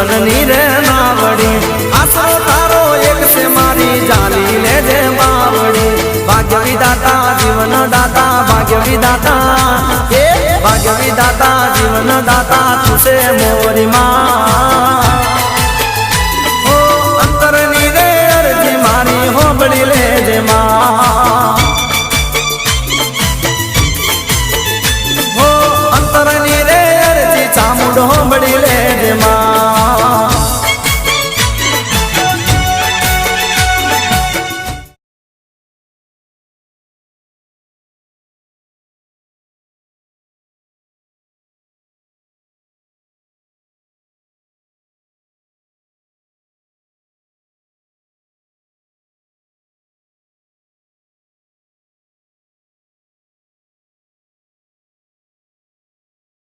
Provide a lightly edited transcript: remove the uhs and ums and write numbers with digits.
જીવનની રે નાવડી આશરો તારો એક છે મારી જાલી લેજે બાવડી ભાગ્ય વિધાતા જીવન દાતા ભાગ્ય વિધાતા એ ભાગ્ય વિધાતા જીવન દાતા તું છે મોરી માં